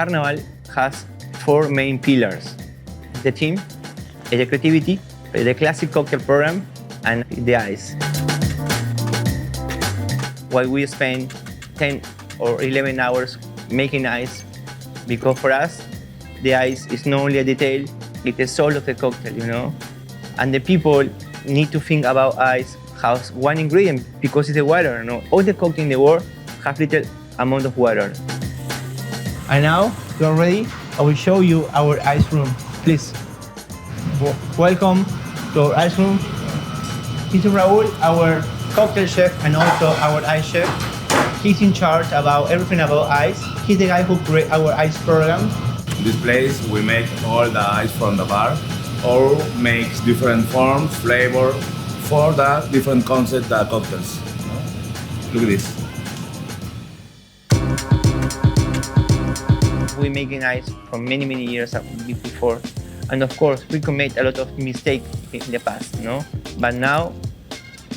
Carnival has four main pillars: the team, the creativity, the classic cocktail program, and the ice. While we spend 10 or 11 hours making ice, because for us, the ice is not only a detail, it's the soul of the cocktail, you know? And the people need to think about ice as one ingredient because it's the water, you know? All the cocktails in the world have little amount of water. And now, you're ready? I will show you our ice room. Please, welcome to our ice room. This is Raul, our cocktail chef and also our ice chef. He's in charge about everything about ice. He's the guy who created our ice program. In this place, we make all the ice from the bar, or makes different forms, flavor, for the different concept the cocktails. Look at this. We're making ice for many, many years before. And of course, we commit a lot of mistakes in the past, no? But now,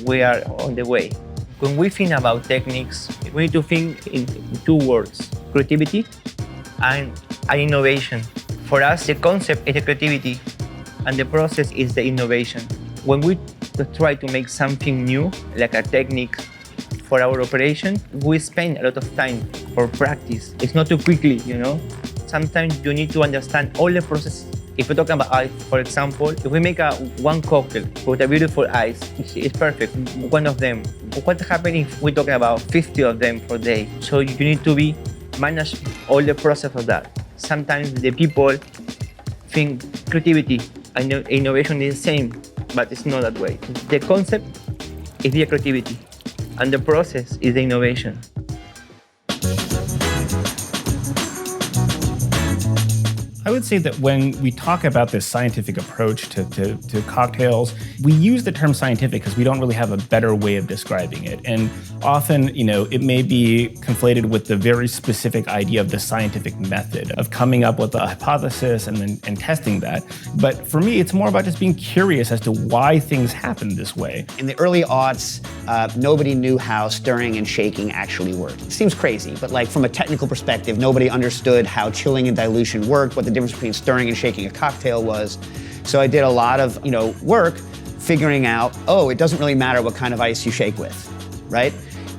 we are on the way. When we think about techniques, we need to think in two words: creativity and innovation. For us, the concept is the creativity and the process is the innovation. When we try to make something new, like a technique for our operation, we spend a lot of time for practice. It's not too quickly, you know? Sometimes you need to understand all the process. If we're talking about ice, for example, if we make one cocktail with a beautiful ice, it's perfect, one of them. What happens if we're talking about 50 of them per day? So you need to manage all the process of that. Sometimes the people think creativity and innovation is the same, but it's not that way. The concept is the creativity, and the process is the innovation. I would say that when we talk about this scientific approach to cocktails, we use the term scientific because we don't really have a better way of describing it. And often, it may be conflated with the very specific idea of the scientific method of coming up with a hypothesis and testing that. But for me, it's more about just being curious as to why things happen this way. In the early aughts, nobody knew how stirring and shaking actually worked. It seems crazy, but from a technical perspective, nobody understood how chilling and dilution worked, what the difference between stirring and shaking a cocktail was. So I did a lot of, work figuring out, it doesn't really matter what kind of ice you shake with, right?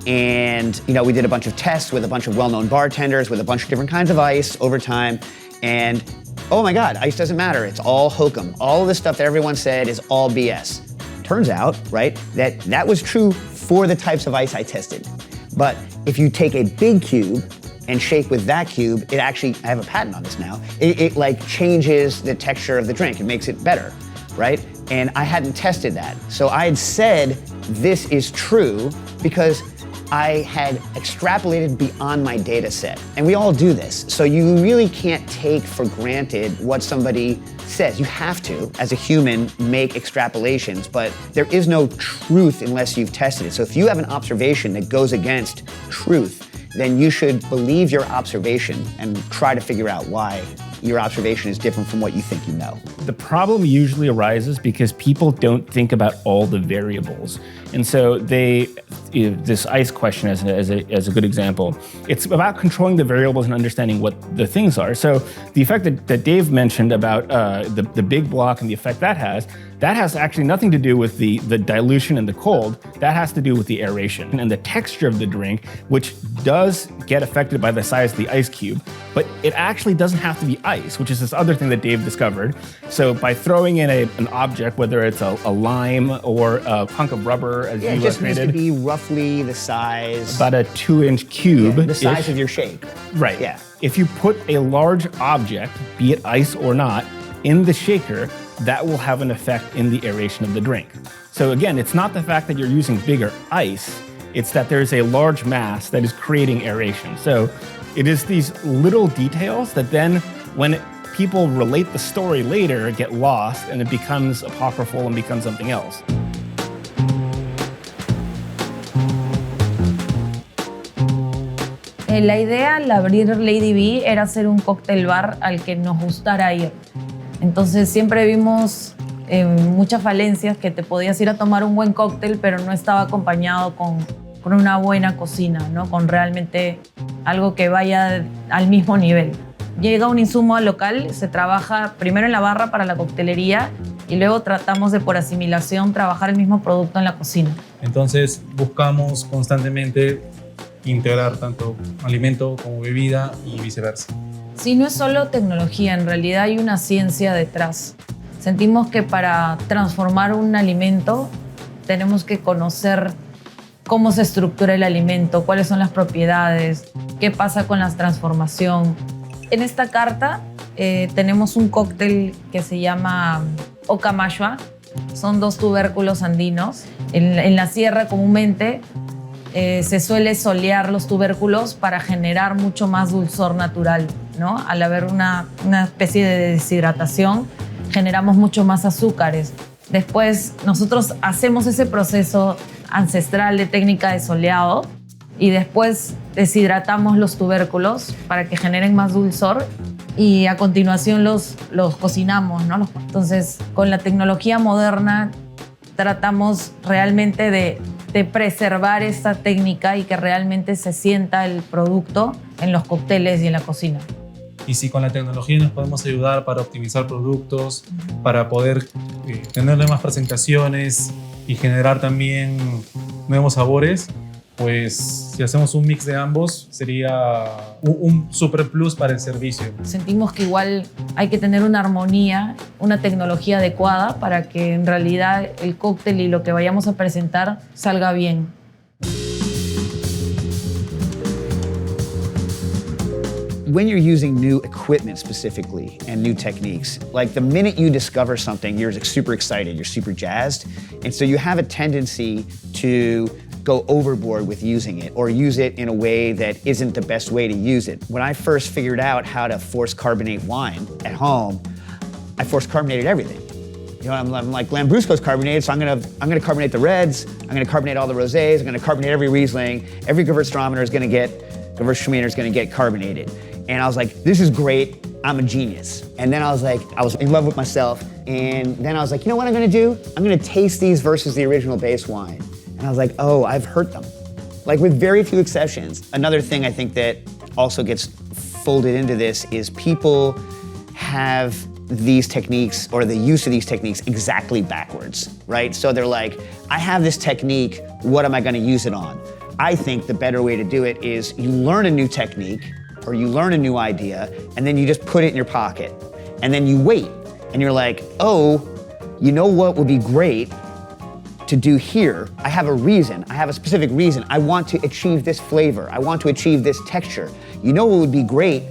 And, we did a bunch of tests with a bunch of well-known bartenders with a bunch of different kinds of ice over time. And, oh my God, ice doesn't matter. It's all hokum. All of the stuff that everyone said is all BS. Turns out, right, that was true for the types of ice I tested. But if you take a big cube and shake with that cube, it actually, I have a patent on this now, it changes the texture of the drink. It makes it better, right? And I hadn't tested that. So I had said, this is true because I had extrapolated beyond my data set. And we all do this. So you really can't take for granted what somebody says. You have to, as a human, make extrapolations, but there is no truth unless you've tested it. So if you have an observation that goes against truth, then you should believe your observation and try to figure out why your observation is different from what you think you know. The problem usually arises because people don't think about all the variables. And so this ice question as a good example, it's about controlling the variables and understanding what the things are. So the effect that Dave mentioned about the big block and the effect that has actually nothing to do with the dilution and the cold. That has to do with the aeration and the texture of the drink, which does get affected by the size of the ice cube, but it actually doesn't have to be ice, which is this other thing that Dave discovered. So by throwing in an object, whether it's a lime or a hunk of rubber, as you it just needs to created, be roughly the size, about a 2-inch cube, the size of your shake. Right. Yeah. If you put a large object, be it ice or not, in the shaker, that will have an effect in the aeration of the drink. So again, it's not the fact that you're using bigger ice, it's that there's a large mass that is creating aeration. So it is these little details that then, when people relate the story later, get lost and it becomes apocryphal and becomes something else. La idea al abrir Lady B era hacer un cóctel bar al que nos gustara ir. Entonces siempre vimos muchas falencias, que te podías ir a tomar un buen cóctel, pero no estaba acompañado con una buena cocina, ¿no? Con realmente algo que vaya al mismo nivel. llega un insumo al local, se trabaja primero en la barra para la coctelería y luego tratamos de, por asimilación, trabajar el mismo producto en la cocina. Entonces buscamos constantemente integrar tanto alimento como bebida y viceversa. Sí, no es solo tecnología, en realidad hay una ciencia detrás. Sentimos que para transformar un alimento tenemos que conocer cómo se estructura el alimento, cuáles son las propiedades, qué pasa con la transformación. En esta carta tenemos un cóctel que se llama Ocamashua. Son 2 tubérculos andinos. En la sierra comúnmente se suele solear los tubérculos para generar mucho más dulzor natural, ¿no? Al haber una especie de deshidratación, generamos mucho más azúcares. Después nosotros hacemos ese proceso ancestral de técnica de soleado y después deshidratamos los tubérculos para que generen más dulzor y a continuación los cocinamos, ¿no? Entonces, con la tecnología moderna tratamos realmente de preservar esta técnica y que realmente se sienta el producto en los cócteles y en la cocina. Y si con la tecnología nos podemos ayudar para optimizar productos, para poder tenerle más presentaciones y generar también nuevos sabores, pues si hacemos un mix de ambos sería un super plus para el servicio. Sentimos que igual hay que tener una armonía, una tecnología adecuada para que en realidad el cóctel y lo que vayamos a presentar salga bien. When you're using new equipment specifically and new techniques, like the minute you discover something, you're super excited, you're super jazzed. And so you have a tendency to go overboard with using it or use it in a way that isn't the best way to use it. When I first figured out how to force carbonate wine at home, I force carbonated everything. You know, I'm like, Lambrusco's carbonated, so I'm gonna carbonate the reds, I'm gonna carbonate all the rosés, I'm gonna carbonate every Riesling, every Gewürztraminer is gonna get carbonated. And I was like, this is great, I'm a genius. And then I was in love with myself, and then I was like, you know what I'm gonna do? I'm gonna taste these versus the original base wine. And I was like, oh, I've hurt them. Like with very few exceptions. Another thing I think that also gets folded into this is people have these techniques or the use of these techniques exactly backwards, right? So they're like, I have this technique, what am I gonna use it on? I think the better way to do it is you learn a new technique or you learn a new idea and then you just put it in your pocket and then you wait and you're like, oh, you know what would be great to do here? I have a reason, I have a specific reason. I want to achieve this flavor. I want to achieve this texture. You know what would be great?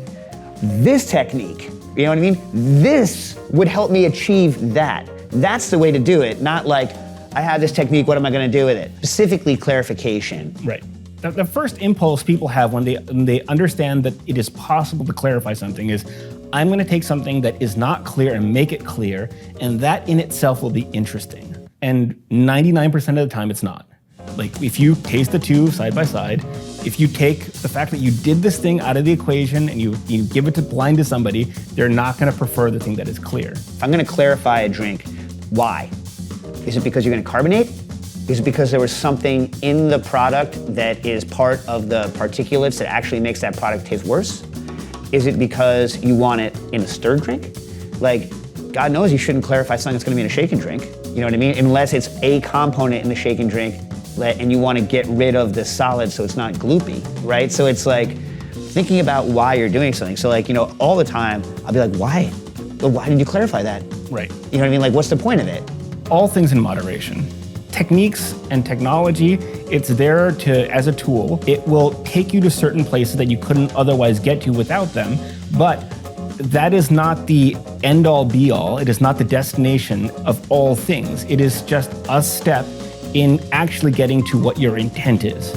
This technique. You know what I mean? This would help me achieve that. That's the way to do it, not like, I have this technique, what am I gonna do with it? Specifically clarification. Right. The first impulse people have when they understand that it is possible to clarify something is, I'm gonna take something that is not clear and make it clear, and that in itself will be interesting. And 99% of the time it's not. Like if you taste the two side by side, if you take the fact that you did this thing out of the equation and you give it to blind to somebody, they're not gonna prefer the thing that is clear. If I'm gonna clarify a drink, why? Is it because you're gonna carbonate? Is it because there was something in the product that is part of the particulates that actually makes that product taste worse? Is it because you want it in a stirred drink? Like, God knows you shouldn't clarify something that's gonna be in a shaken drink. You know what I mean? Unless it's a component in the shaken drink and you wanna get rid of the solid so it's not gloopy, right? So it's like thinking about why you're doing something. So like, you know, all the time, I'll be like, why? Well, why did you clarify that? Right. You know what I mean? Like, what's the point of it? All things in moderation. Techniques and technology, it's there as a tool. It will take you to certain places that you couldn't otherwise get to without them, but that is not the end-all be-all. It is not the destination of all things. It is just a step in actually getting to what your intent is.